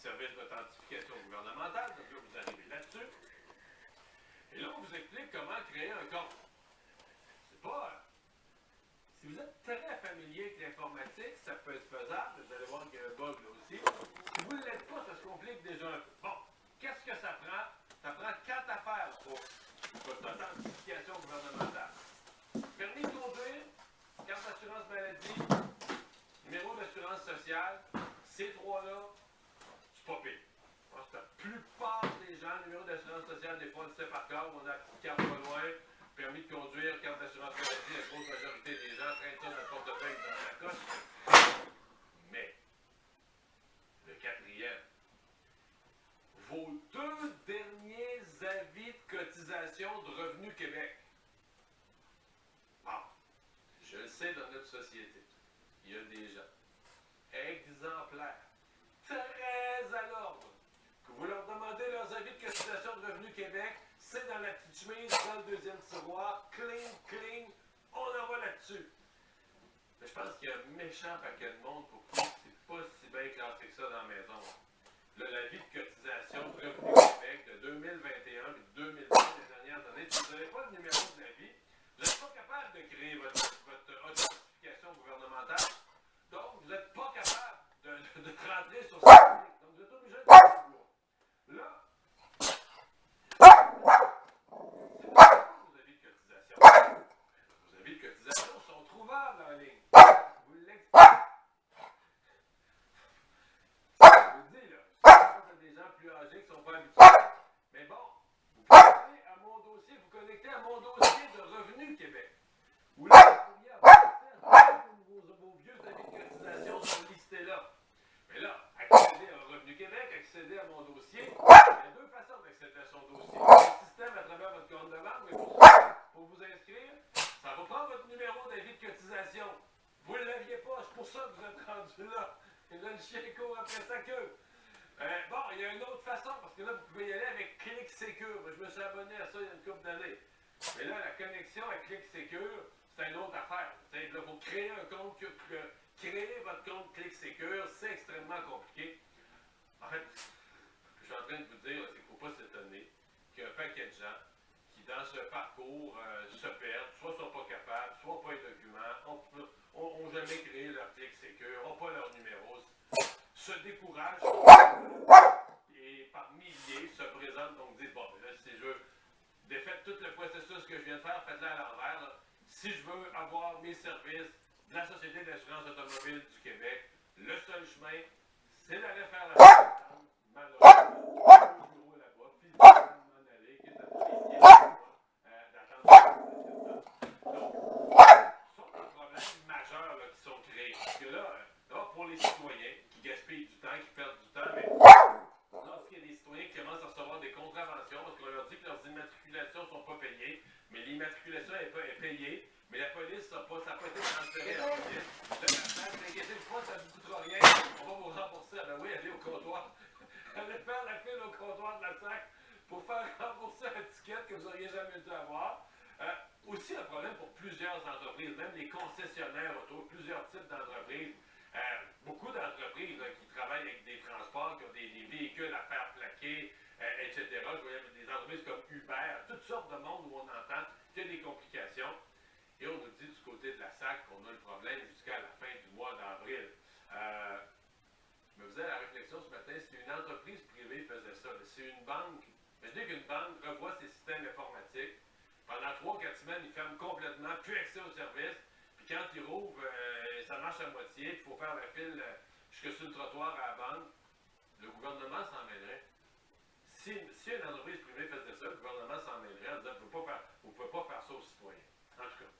service d'authentification gouvernementale. Donc là, vous arrivez là-dessus. Et là, on vous explique comment créer un compte. C'est pas... Si vous êtes très familier avec l'informatique, ça peut être faisable. Vous allez voir qu'il y a un bug là aussi. Si vous ne l'êtes pas, ça se complique déjà un peu. Bon, qu'est-ce que ça prend? Ça prend 4 affaires pour votre authentification gouvernementale. Permis de conduire, carte d'assurance maladie, numéro d'assurance sociale, ces 3-là, c'est pas pire. Je pense que la plupart des gens, numéro d'assurance sociale, des fois, on le sait par cœur, on a une carte pas loin, permis de conduire, carte d'assurance maladie, la grosse majorité des gens traînent ça dans le portefeuille dans la coche. Mais, le quatrième, vos 2 derniers avis de cotisation de Revenu Québec. Bon, je le sais dans notre société, il y a des gens exemplaires, très à l'ordre, que vous leur demandez leurs avis de cotisation de Revenu Québec, c'est dans la petite chemise, dans le deuxième tiroir, clean, on en va là-dessus. Mais je pense qu'il y a un méchant paquet de monde pour qui c'est pas si bien classé que ça dans la maison. Là, l'avis de cotisation de Revenu Québec de 2021 et de 2020, les dernières années, si vous n'avez pas le numéro de l'avis, vous n'êtes pas capable de créer votre authentification gouvernementale. Donc, vous n'êtes pas capable de rentrer sur ce site. Donc, vous êtes obligé de faire ça. Là, c'est pas vos avis de cotisation. Vos avis de cotisation sont trouvables en ligne. Vous l'expliquez. Je vous le dis, là, c'est des gens plus âgés qui ne sont pas habitués. Mais bon, vous pouvez aller à mon dossier, vous connectez à mon dossier de Revenu Québec. Où là, vous pourriez avoir vos vieux avis de cotisation sont listés là. Mais là, accéder à Revenu Québec, accéder à mon dossier, il y a 2 façons d'accéder à son dossier. Le système à travers votre compte de banque, mais pour vous inscrire, ça va prendre votre numéro d'avis de cotisation. Vous ne l'aviez pas, c'est pour ça que vous êtes rendu là. Et là, le chien court après sa queue. Bon, il y a une autre façon, parce que là, vous pouvez y aller avec Clic Secure. Je me suis abonné à ça il y a une couple d'années. Mais là, la connexion à Clic Secure, c'est une autre affaire. Là, il faut créer un compte, créer votre compte Clic Secure, c'est extrêmement compliqué. En fait, ce que je suis en train de vous dire, c'est qu'il ne faut pas s'étonner qu'il y a un paquet de gens qui, dans ce parcours, se perdent, soit ne sont pas capables, soit pas les documents, n'ont jamais créé leur Clic Secure, n'ont pas leur numéro, se découragent et par milliers se présentent, donc disent, bon, là, si je veux défaire tout le processus que je viens de faire, faites-le à l'envers. Là. Si je veux avoir mes services de la Société d'assurance automobile du Québec, le seul chemin, c'est d'aller faire la patente, malheureusement, au bureau là-bas, physiquement m'en aller, quitte à payer d'attendre. Donc, ce sont des problèmes majeurs là, qui sont créés. Parce que là, pour les citoyens qui gaspillent du temps, qui perdent du temps, mais lorsqu'il y a des citoyens qui commencent à recevoir des contraventions, parce qu'on leur dit que leurs immatriculations ne sont pas payées, mais l'immatriculation est payée, mais la police n'a pas été transférée à la police. T'inquiétez pas, ça ne vous coûtera rien, on va vous rembourser. Ah ben oui, allez au comptoir. Allez faire la file au comptoir de la SAC pour faire rembourser un ticket que vous n'auriez jamais dû avoir. Aussi un problème pour plusieurs entreprises, même les concessionnaires auto, plusieurs types d'entreprises. Beaucoup d'entreprises qui travaillent avec des transports, qui ont des véhicules à faire plaquer, etc. Je voyais des entreprises comme Uber, toutes sortes de monde où on entend qu'il y a des complications. Et on nous dit du côté de la SAC qu'on a le problème jusqu'à la fin du mois d'avril. Je me faisais la réflexion ce matin, si une entreprise privée faisait ça, si une banque, imaginez qu'une banque revoit ses systèmes informatiques, pendant 3-4 semaines, ils ferment complètement, plus accès aux services, puis quand ils rouvrent, ça marche à moitié, il faut faire la file jusque sur le trottoir à la banque, le gouvernement s'en mêlerait. Si une entreprise privée faisait ça, le gouvernement s'en mêlerait en disant vous ne pouvez pas faire ça aux citoyens. En tout cas,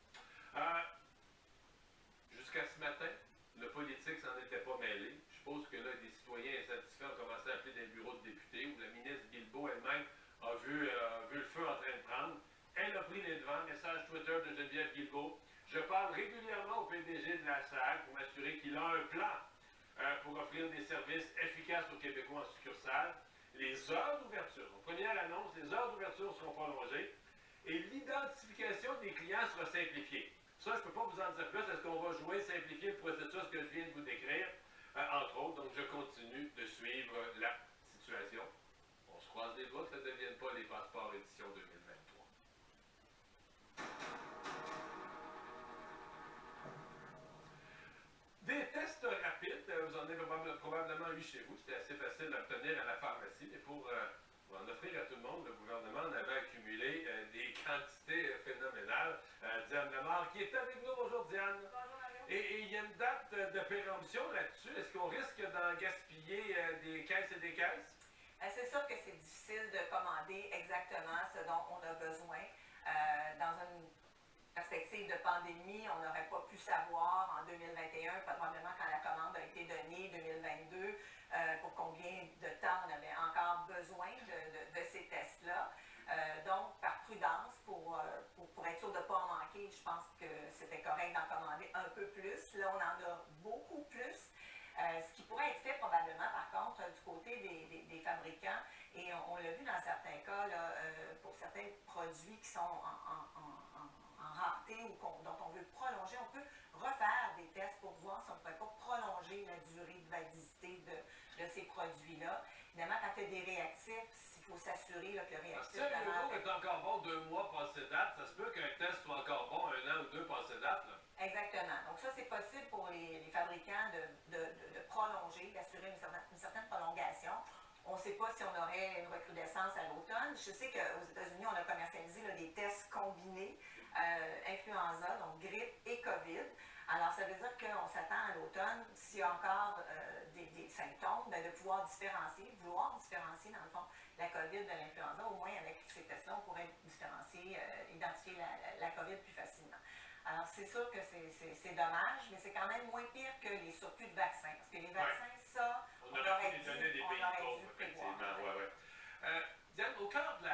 jusqu'à ce matin, le politique s'en était pas mêlé. Je suppose que là, des citoyens insatisfaits ont commencé à appeler des bureaux de députés, où la ministre Guilbeault elle-même a vu le feu en train de prendre. Elle a pris les devants, message Twitter de Geneviève Guilbeault. Je parle régulièrement au PDG de la SAC pour m'assurer qu'il a un plan pour offrir des services efficaces aux Québécois en succursale. Les heures d'ouverture, on prenait à l'annonce, les heures d'ouverture seront prolongées et l'identification des clients sera simplifiée. Ça, je ne peux pas vous en dire plus. Est-ce qu'on va jouer, simplifier le processus que je viens de vous décrire, entre autres. Donc, je continue de suivre la chez vous. C'était assez facile d'obtenir à la pharmacie. Mais pour en offrir à tout le monde, le gouvernement en avait accumulé des quantités phénoménales. Diane Lamar qui est avec nous. Bonjour Diane. Bonjour Mario. Et il y a une date de péremption là-dessus. Est-ce qu'on risque d'en gaspiller des caisses et des caisses? C'est sûr que c'est difficile de commander exactement ce dont on a besoin. Dans une perspective de pandémie, on n'aurait pas pu savoir en 2021, probablement quand la commande a été donnée, 2022, pour combien de temps on avait encore besoin de ces tests-là. Donc, par prudence, pour être sûr de ne pas en manquer, je pense que c'était correct d'en commander un peu plus. Là, on en a beaucoup plus. Ce qui pourrait être fait probablement, par contre, du côté des fabricants, et on l'a vu dans certains cas, là, pour certains produits qui sont en rareté ou dont on veut prolonger, on peut refaire des tests pour voir si on ne pourrait pas prolonger la durée de validité de ces produits-là. Évidemment, quand il y a des réactifs, il faut s'assurer là, que le réactif... Si un yogourt est encore bon 2 mois passé date, ça se peut qu'un test soit encore bon 1 an ou 2 passé date, là. Exactement. Donc ça, c'est possible pour les fabricants de prolonger, d'assurer une certaine prolongation. On ne sait pas si on aurait une recrudescence à l'automne. Je sais qu'aux États-Unis, on a commercialisé là, des tests combinés, influenza, donc grippe et COVID. Alors, ça veut dire qu'on s'attend à l'automne, s'il y a encore des symptômes, de vouloir différencier, dans le fond, la COVID de l'influenza. Au moins, avec ces tests-là, on pourrait différencier, identifier la COVID plus facilement. Alors, c'est sûr que c'est dommage, mais c'est quand même moins pire que les surplus de vaccins. Parce que les vaccins, ça, on aurait pu les donner des pays pauvres, effectivement. Diane, au cœur de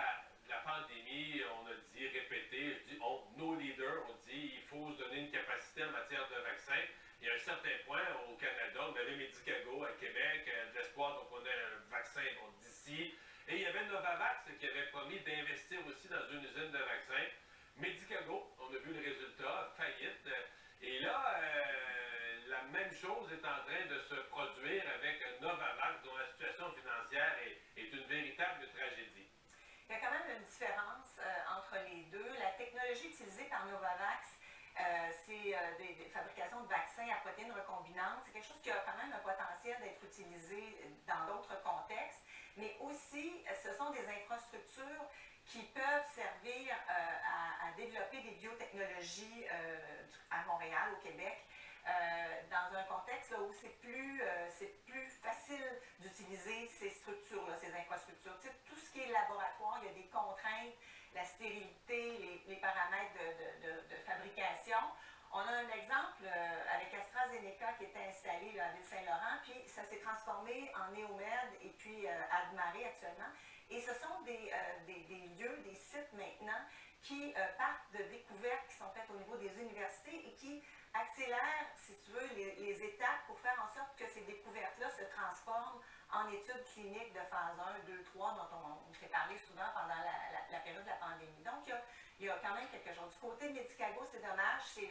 la pandémie, on a dit, répété, je dis, nos leaders ont dit il faut se donner une capacité en matière de vaccins. Il y a un certain point, au Canada, on avait Medicago à Québec, de l'espoir, donc on a un vaccin d'ici. Et il y avait Novavax qui avait promis d'investir aussi dans une usine de vaccins. Medicago, on a vu le résultat, faillite. Et là, la même chose est en train de se produire avec Novavax, dont la situation financière est une véritable tragédie. Il y a quand même une différence entre les deux. La technologie utilisée par Novavax, c'est des fabrications de vaccins à protéines recombinantes. C'est quelque chose qui a quand même un potentiel d'être utilisé dans d'autres contextes, mais aussi, ce sont des infrastructures qui peuvent servir à développer des biotechnologies à Montréal, au Québec, dans un contexte là, où c'est plus facile d'utiliser ces structures-là, ces infrastructures. Tu sais, tout ce qui est laboratoire, il y a des contraintes, la stérilité, les paramètres de fabrication. On a un exemple avec AstraZeneca qui était installé là, à Ville-Saint-Laurent, puis ça s'est transformé en Néomed et puis Admaré actuellement. Et ce sont des lieux, des sites maintenant qui partent de découvertes qui sont faites au niveau des universités et qui accélèrent, si tu veux, les étapes pour faire en sorte que ces découvertes-là se transforment en études cliniques de phase 1, 2, 3, dont on s'est parlé souvent pendant la période de la pandémie. Donc, il y a quand même quelque chose. Du côté de Medicago, c'est dommage, c'est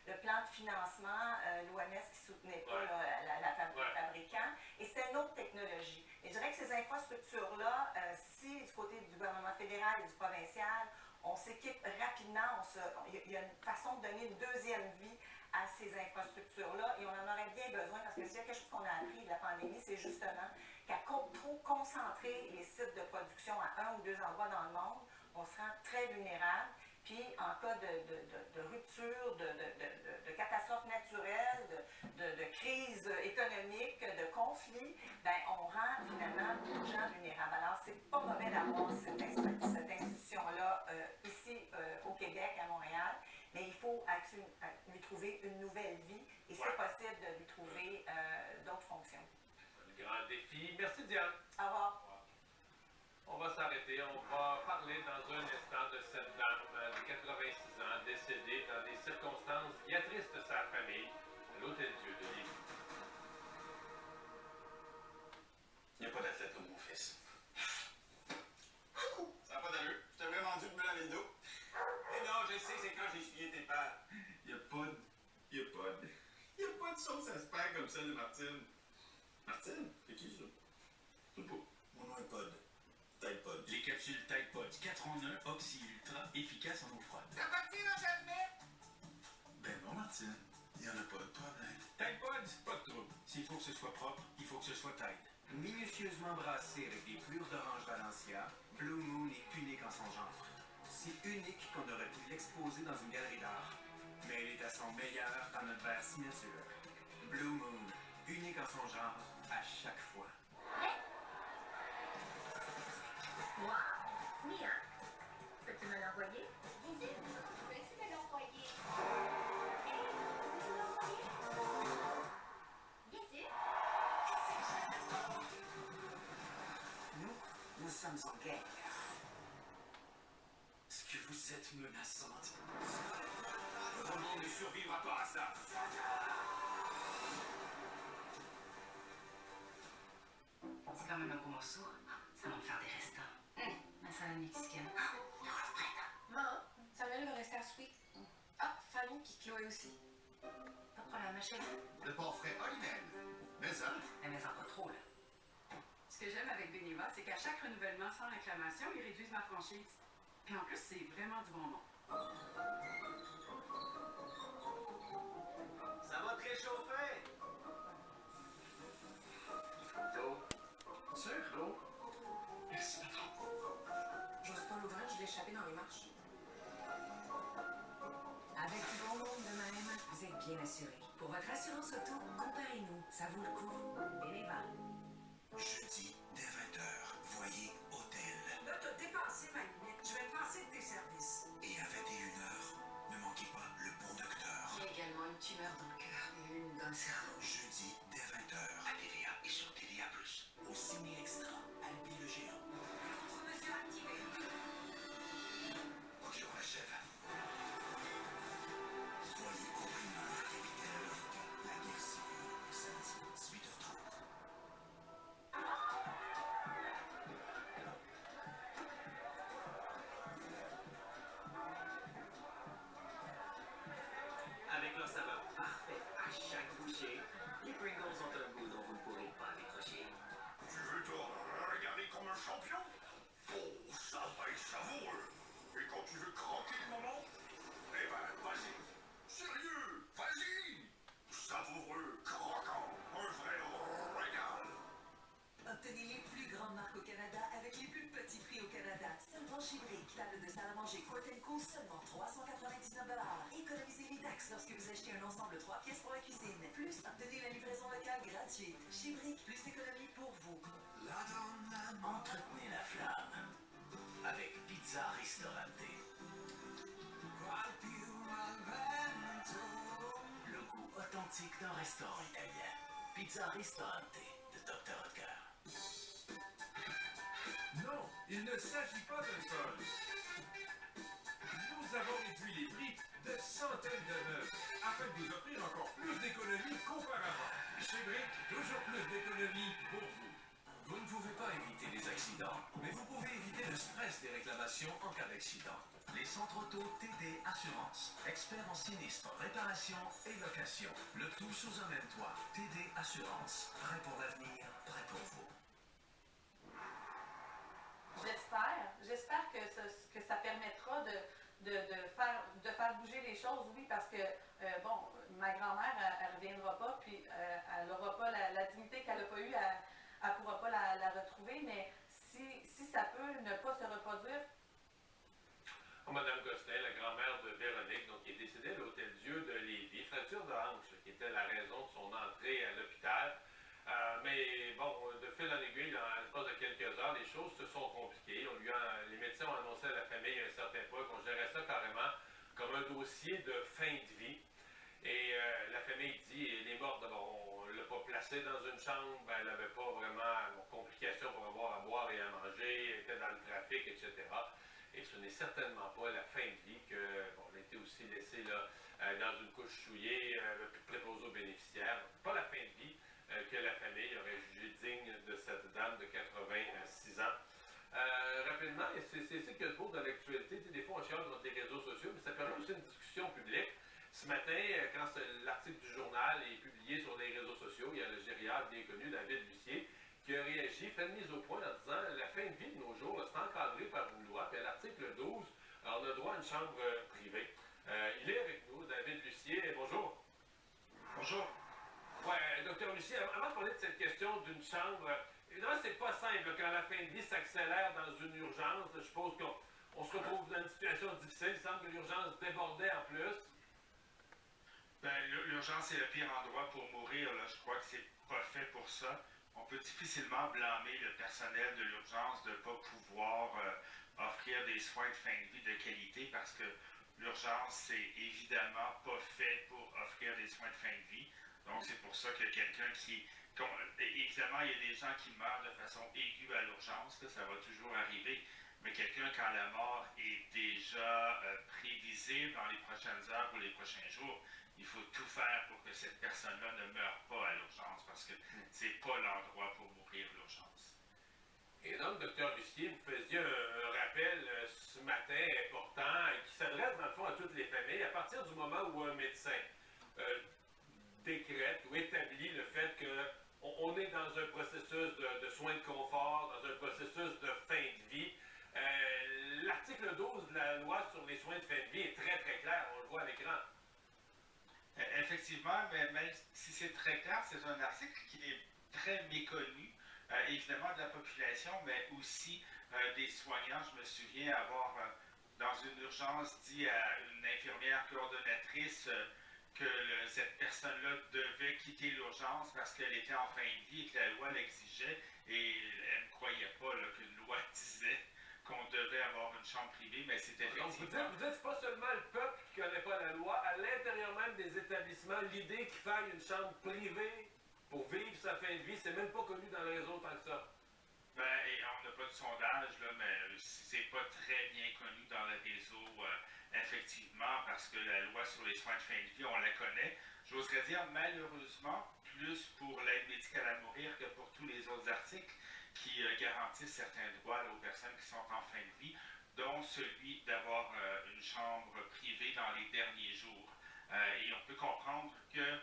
le plan de financement, l'OMS qui ne soutenait pas le fabricant, et c'était une autre technologie. Et je dirais que ces infrastructures-là, si du côté du gouvernement fédéral et du provincial, on s'équipe rapidement, il y a une façon de donner une deuxième vie à ces infrastructures-là, et on en aurait bien besoin, parce que s'il y a quelque chose qu'on a appris de la pandémie, c'est justement qu'à trop concentrer les sites de production à un ou deux endroits dans le monde, on se rend très vulnérable. Puis, en cas de rupture, de catastrophe naturelle, de crise économique, de conflit, ben, on rend finalement beaucoup de gens vulnérables. Alors, c'est pas mauvais d'avoir cette institution-là ici au Québec, à Montréal, mais il faut lui trouver une nouvelle vie et c'est possible de lui trouver d'autres fonctions. C'est un grand défi. Merci, Diane. Au revoir. On va s'arrêter. On va parler dans un instant de cette dame de 86 ans décédée dans des circonstances qui attristent sa famille à l'Hôtel-Dieu de Lévis. Il n'y a pas d'athlète comme mon fils. Ça n'a pas d'allure. Je t'ai vraiment dû te me laver le dos. Eh non, je sais, c'est quand j'ai essuyé tes pattes. Il n'y a pas de sauce à spag comme celle de Martine. Martine? C'est qui ça? Je sais pas. Mon nom est Pod. Tide Pod. Les capsules Tide Pod 4 en 1, Oxy Ultra, efficace en eau froide. Ça partit dans jamais? Ben non, Martine. Il n'y en a pas de problème. Tide Pod, pas de trouble. S'il faut que ce soit propre, il faut que ce soit Tide. Minutieusement brassé avec des pelures d'orange Valencia, Blue Moon est unique en son genre. Si unique qu'on aurait pu l'exposer dans une galerie d'art. Mais elle est à son meilleur dans notre verre signature. Blue Moon, unique en son genre à chaque fois. Wow! Mia, peux-tu me l'envoyer? Bien sûr, peux-tu me l'envoyer? Hey, peux-tu me l'envoyer? Bien sûr. Nous sommes en guerre. Est-ce que vous êtes menaçante? Tout le monde ne survivra pas à ça. C'est quand même un gros morceau. Ça va me faire des restants. Ma salade mexicaine. Maman, Samuel va rester à Sweet. Ah, Fanny puis Chloé aussi. Pas de problème, ma chérie. Le porc frais Olinel. Mais ça, Mais en pas trop, là. Ce que j'aime avec Beneva, c'est qu'à chaque renouvellement sans réclamation, ils réduisent ma franchise. Puis en plus, c'est vraiment du bonbon. Ça va te réchauffer. D'eau. Sûr? D'eau. Merci, patron. J'ose pas l'ouvrir, je l'ai échappé dans les marches. Avec du bon monde de même, vous êtes bien assuré. Pour votre assurance auto, comparez-nous. Ça vaut le coup. Beneva. Jeudi, dès 20h, voyez Hôtel. Là, t'as dépassé ma limite. Je vais passer de tes services. Et à 21h, ne manquez pas le bon docteur. J'ai également une tumeur dans le cœur et une dans le cerveau. Jeudi, dès 20h, à TVA et sur TVA+. Au Ciné Extra, Albi le Géant. Monsieur activé. Bonjour, la chef. Soyez au primeur, capitaine. La guerre civile, samedi, 18h30. Avec leur saveur parfaite à chaque bouchée, les Pringles ont un goût dont vous ne pourrez pas décrocher. tu veux te regarder comme un champion? Oh, ça va être savoureux. Et quand tu veux croquer le moment, eh ben, vas-y. Sérieux, vas-y. Savoureux, croquant, un vrai régal. Obtenez les plus grandes marques au Canada avec les plus petits prix au Canada. Seulement chez Brick, table de salle à manger Cortenco, seulement 399 $. Économisez les taxes lorsque vous achetez un ensemble de 3 pièces pour la cuisine. Plus, obtenez la livraison locale gratuite. Chez Brick, plus d'économies pour vous. Entretenez la flamme avec Pizza Ristorante. Le goût authentique d'un restaurant italien. Pizza Ristorante de Dr. Oetker. Non, il ne s'agit pas d'un sol. Nous avons réduit les prix de centaines de meubles afin de vous offrir encore plus d'économies qu'auparavant. Chez Brick, toujours plus d'économies pour vous. Vous ne pouvez pas éviter les accidents, mais vous pouvez éviter le stress des réclamations en cas d'accident. Les centres auto TD Assurance, experts en sinistre, réparation et location. Le tout sous un même toit. TD Assurance, prêt pour l'avenir, prêt pour vous. J'espère que ça permettra de faire bouger les choses, oui, parce que, bon, ma grand-mère, elle ne reviendra pas, puis elle n'aura pas la dignité qu'elle n'a pas eue, elle ne pourra pas la retrouver, mais si ça peut ne pas se reproduire. Madame Gosselin, la grand-mère de Véronique, donc, qui est décédée à l'Hôtel Dieu de Lévis, fracture de hanche, qui était la raison de son entrée à l'hôpital. Mais bon, de fil en aiguille, en l'espace de quelques heures, les choses se sont compliquées. Les médecins ont annoncé à la famille à un certain point qu'on gérait ça carrément comme un dossier de fin de vie. Et la famille dit, elle est morte, d'abord, on ne l'a pas placée dans une chambre, elle n'avait pas vraiment complications pour avoir à boire et à manger, elle était dans le trafic, etc. Et ce n'est certainement pas la fin de vie que, bon, elle a été aussi laissée là, dans une couche souillée, préposée aux bénéficiaires. Pas la fin de vie que la famille aurait jugé digne de cette dame de 86 ans. Rapidement, et c'est ce qu'il y a de beau dans l'actualité, des fois on chiale dans les réseaux sociaux, mais ça permet aussi une discussion publique. Ce matin, quand l'article du journal est publié sur les réseaux sociaux, il y a le gériatre bien connu, David Lucier, qui a réagi, fait une mise au point en disant la fin de vie de nos jours, c'est encadré par une loi, puis à l'article 12, on a droit à une chambre privée. Il est avec nous, David Lucier. Bonjour. Bonjour. Ouais, docteur Russie, avant de parler de cette question d'une chambre, évidemment, c'est pas simple quand la fin de vie s'accélère dans une urgence. Je suppose qu'on se retrouve dans une situation difficile. Il semble que l'urgence débordait en plus. Ben, l'urgence est le pire endroit pour mourir. Là. Je crois que c'est pas fait pour ça. On peut difficilement blâmer le personnel de l'urgence de ne pas pouvoir offrir des soins de fin de vie de qualité parce que l'urgence, c'est évidemment pas fait pour offrir des soins de fin de vie. Donc, c'est pour ça que quelqu'un évidemment, il y a des gens qui meurent de façon aiguë à l'urgence, ça va toujours arriver. Mais quelqu'un, quand la mort est déjà prévisible dans les prochaines heures ou les prochains jours, il faut tout faire pour que cette personne-là ne meure pas à l'urgence parce que c'est pas l'endroit pour mourir l'urgence. Et donc, Dr. Lucier, vous faisiez un rappel ce matin important qui s'adresse dans le fond à toutes les familles. À partir du moment où un médecin décrète ou établit le fait qu'on est dans un processus de soins de confort, dans un processus de fin de vie, l'article 12 de la loi sur les soins de fin de vie est très très clair, on le voit à l'écran. Effectivement, mais même si c'est très clair, c'est un article qui est très méconnu, évidemment de la population, mais aussi des soignants. Je me souviens avoir, dans une urgence, dit à une infirmière coordonnatrice que cette personne-là devait quitter l'urgence parce qu'elle était en fin de vie et que la loi l'exigeait, et elle ne croyait pas qu'une loi disait qu'on devait avoir une chambre privée, mais c'est effectivement... Donc vous dites c'est pas seulement le peuple qui ne connaît pas la loi, à l'intérieur même des établissements, l'idée qu'il faille une chambre privée pour vivre sa fin de vie, c'est même pas connu dans le réseau tant que ça. Ben, et on n'a pas de sondage, là, mais c'est pas très bien connu dans le réseau, effectivement, parce que la loi sur les soins de fin de vie, on la connaît. J'oserais dire, malheureusement, plus pour l'aide médicale à mourir que pour tous les autres articles qui garantissent certains droits aux personnes qui sont en fin de vie, dont celui d'avoir une chambre privée dans les derniers jours. Et on peut comprendre que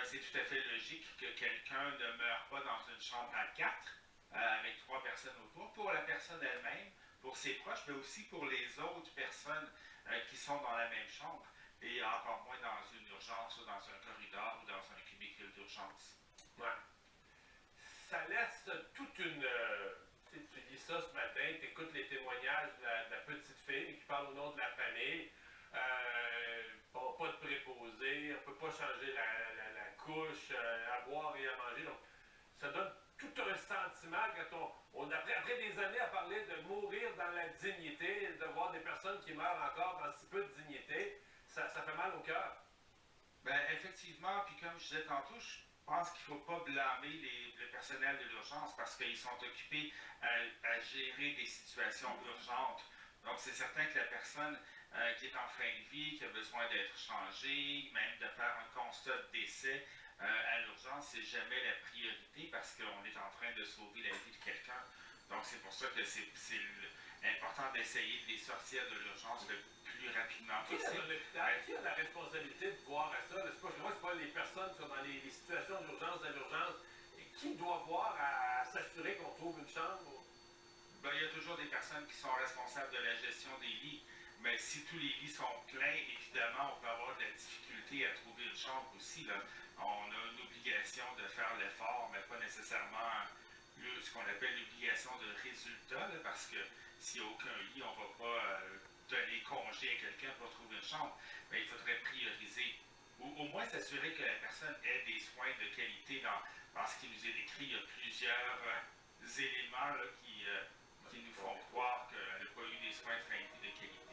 c'est tout à fait logique que quelqu'un ne meure pas dans une chambre à 4 avec 3 personnes autour, pour la personne elle-même, pour ses proches, mais aussi pour les autres personnes qui sont dans la même chambre, et encore moins dans une urgence ou dans un corridor ou dans un cubicule d'urgence. Ouais. Ça laisse toute une... tu dis ça ce matin, tu écoutes les témoignages de la petite fille qui parle au nom de la famille. Pas de préposé, on ne peut pas changer la couche, à boire et à manger. Donc, ça donne tout un sentiment quand après des années à parler de mourir dans la dignité, de voir des personnes qui meurent encore dans si peu de dignité, ça fait mal au cœur. Ben, effectivement, puis comme je disais tantôt, je pense qu'il ne faut pas blâmer le personnel de l'urgence parce qu'ils sont occupés à gérer des situations urgentes. Donc, c'est certain que la personne qui est en fin de vie, qui a besoin d'être changée, même de faire un constat de décès à l'urgence, c'est jamais la priorité parce qu'on est en train de sauver la vie de quelqu'un. Donc, c'est pour ça que c'est important d'essayer de les sortir de l'urgence le plus rapidement possible. Qui, dans l'hôpital, qui a la responsabilité de voir à ça? C'est pas les personnes qui sont dans les situations d'urgence à l'urgence. Qui doit voir à s'assurer qu'on trouve une chambre? Ben, il y a toujours des personnes qui sont responsables de la gestion des lits. Mais si tous les lits sont pleins, évidemment, on peut avoir de la difficulté à trouver une chambre aussi. Là. On a une obligation de faire l'effort, mais pas nécessairement ce qu'on appelle l'obligation de résultat, là, parce que s'il n'y a aucun lit, on ne va pas donner congé à quelqu'un pour trouver une chambre. Mais il faudrait prioriser, ou au moins s'assurer que la personne ait des soins de qualité dans ce qui nous est décrit. Il y a plusieurs éléments là, qui nous font croire qu'elle n'a pas eu des soins de fin de vie de qualité.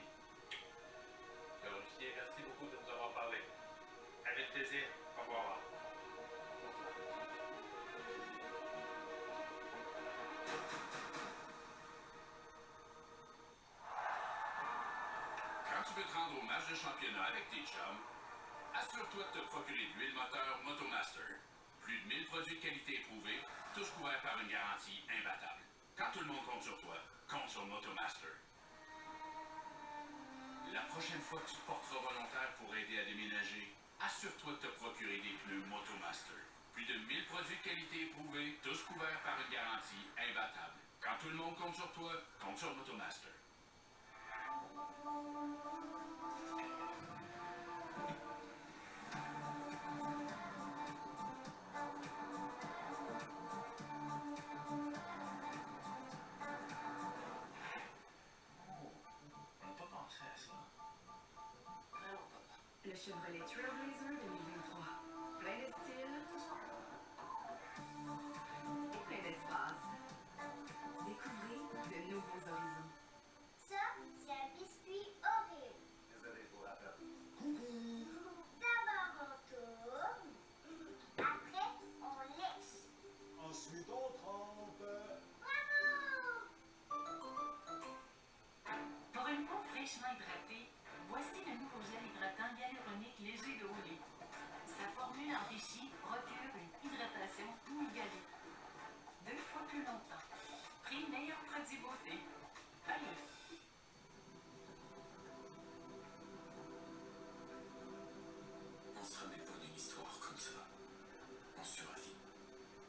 Merci beaucoup de nous avoir parlé. Avec plaisir. Au revoir. Quand tu veux te rendre au match de championnat avec tes chums, assure-toi de te procurer de l'huile moteur Motomaster. Plus de 1000 produits de qualité éprouvés, tous couverts par une garantie imbattable. Quand tout le monde compte sur toi, compte sur Motomaster. La prochaine fois que tu te porteras volontaire pour aider à déménager, assure-toi de te procurer des pneus Motomaster. Plus de 1000 produits de qualité éprouvés, tous couverts par une garantie imbattable. Quand tout le monde compte sur toi, compte sur Motomaster. Chevrolet Trailblazer 2023. Plein de style et plein d'espace. Découvrez de nouveaux horizons. Ça, c'est un biscuit Oreo. Désolé pour l'appel. D'abord, on tourne. Après, on lèche. Ensuite, on trempe. Bravo! Pour une peau fraîchement hydratée, voici le nouveau gel hydratant hyaluronique léger de Olay. Sa formule enrichie procure une hydratation inégalée. 2 fois plus longtemps. Prix meilleur produit beauté. Allez! On se remet pas d'une histoire comme ça. On survit.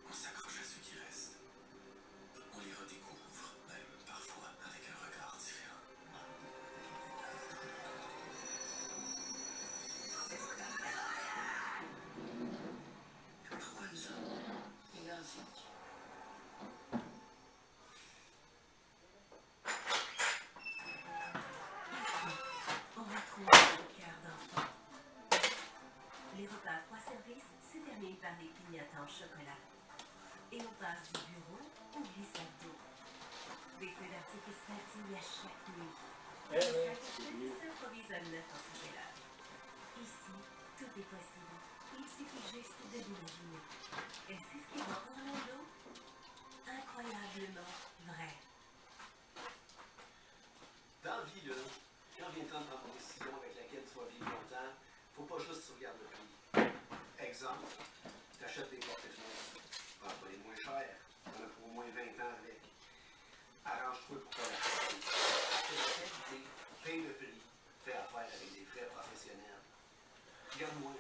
On s'accroche à ce qui reste. On les redécouvre, même parfois avec un regard différent. Pourquoi nous autres? Énergique. On retrouve le cœur d'enfant. Les repas 3 services se terminent par des pignatons en chocolat. Et on passe du bureau au glissade d'eau. Des feux d'artifice scintillent à chaque nuit. Et les 5 qui s'improvisent à 9 en tout cas. Ici, tout est possible. Il suffit juste de l'imaginer. Et c'est ce qui va pour Orlando? Incroyablement vrai. Dans la vie, là, quand vient le temps de prendre une décision avec laquelle tu vas vivre longtemps, faut pas juste que tu regardes le prix. Exemple, t'achètes des porte-fenêtres. Prends pas les moins chers. T'en as pour au moins 20 ans avec. Arrange-toi pour pas la payer. Achète la qualité, paye le prix, fais affaire avec des vrais professionnels. Regarde-moi,